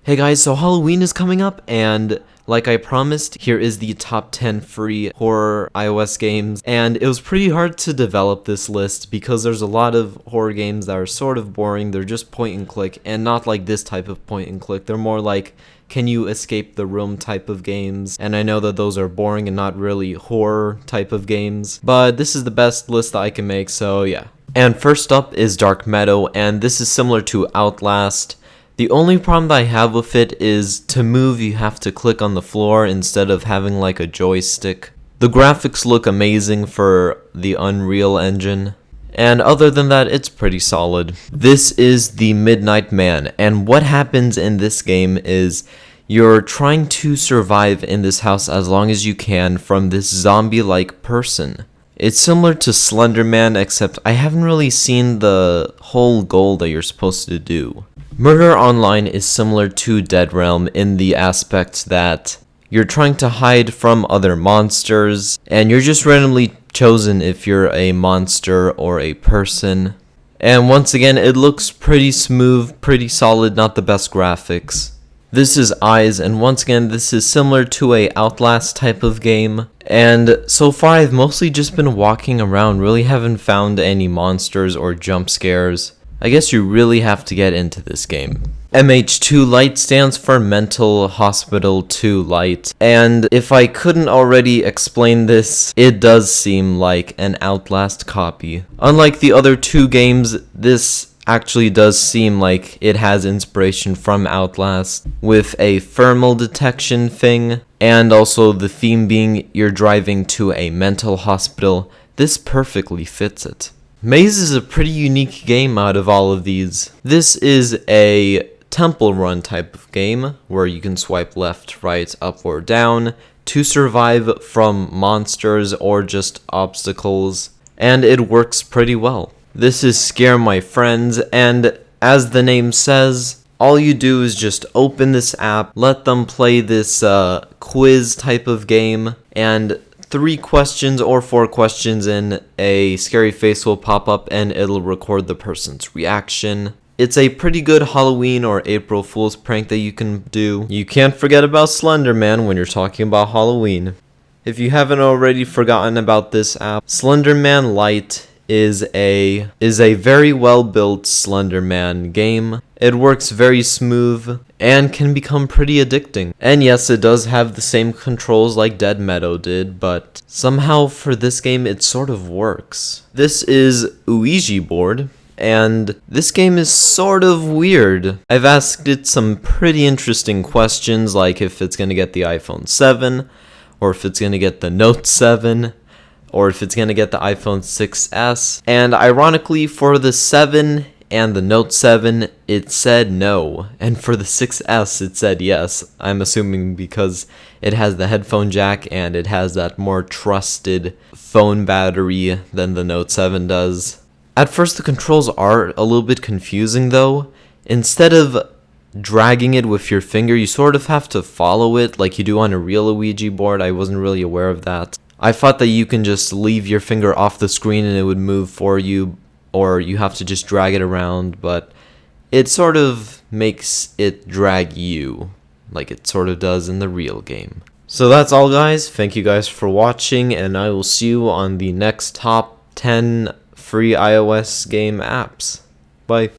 Hey guys, so Halloween is coming up, and like I promised, here is the top 10 free horror iOS games. And it was pretty hard to develop this list because there's a lot of horror games that are sort of boring. They're just point and click, and not like this type of point and click. They're more like, can you escape the room type of games. And I know that those are boring and not really horror type of games, but this is the best list that I can make, so yeah. And first up is Dark Meadow, and this is similar to Outlast. The only problem that I have with it is to move you have to click on the floor instead of having like a joystick. The graphics look amazing for the Unreal Engine, and other than that it's pretty solid. This is the Midnight Man, and what happens in this game is you're trying to survive in this house as long as you can from this zombie-like person. It's similar to Slender Man, except I haven't really seen the whole goal that you're supposed to do. Murder Online is similar to Dead Realm in the aspect that you're trying to hide from other monsters, and you're just randomly chosen if you're a monster or a person. And once again, it looks pretty smooth, pretty solid, not the best graphics. This is Eyes, and once again, this is similar to a Outlast type of game. And so far, I've mostly just been walking around, really haven't found any monsters or jump scares. I guess you really have to get into this game. MH2 Light stands for Mental Hospital 2 Light, and if I couldn't already explain this, it does seem like an Outlast copy. Unlike the other two games, this actually does seem like it has inspiration from Outlast, with a thermal detection thing, and also the theme being you're driving to a mental hospital. This perfectly fits it. Maze is a pretty unique game out of all of these. This is a temple run type of game where you can swipe left, right, up, or down to survive from monsters or just obstacles, and it works pretty well. This is Scare My Friends, and as the name says, all you do is just open this app, let them play this quiz type of game, and 3 questions or 4 questions in, a scary face will pop up and it'll record the person's reaction. It's a pretty good Halloween or April Fool's prank that you can do. You can't forget about Slender Man when you're talking about Halloween. If you haven't already forgotten about this app, Slender Man Lite is a very well built Slender Man game. It works very smooth and can become pretty addicting. And yes, it does have the same controls like Dead Meadow did, but somehow for this game it sort of works. This is Luigi Board, and this game is sort of weird. I've asked it some pretty interesting questions, like if it's gonna get the iPhone 7, or if it's gonna get the Note 7, or if it's gonna get the iPhone 6s. And ironically, for the 7 and the Note 7, it said no. And for the 6s, it said yes. I'm assuming because it has the headphone jack and it has that more trusted phone battery than the Note 7 does. At first, the controls are a little bit confusing though. Instead of dragging it with your finger, you sort of have to follow it like you do on a real Luigi board. I wasn't really aware of that. I thought that you can just leave your finger off the screen and it would move for you, or you have to just drag it around, but it sort of makes it drag you, like it sort of does in the real game. So that's all guys, thank you guys for watching, and I will see you on the next top 10 free iOS game apps. Bye.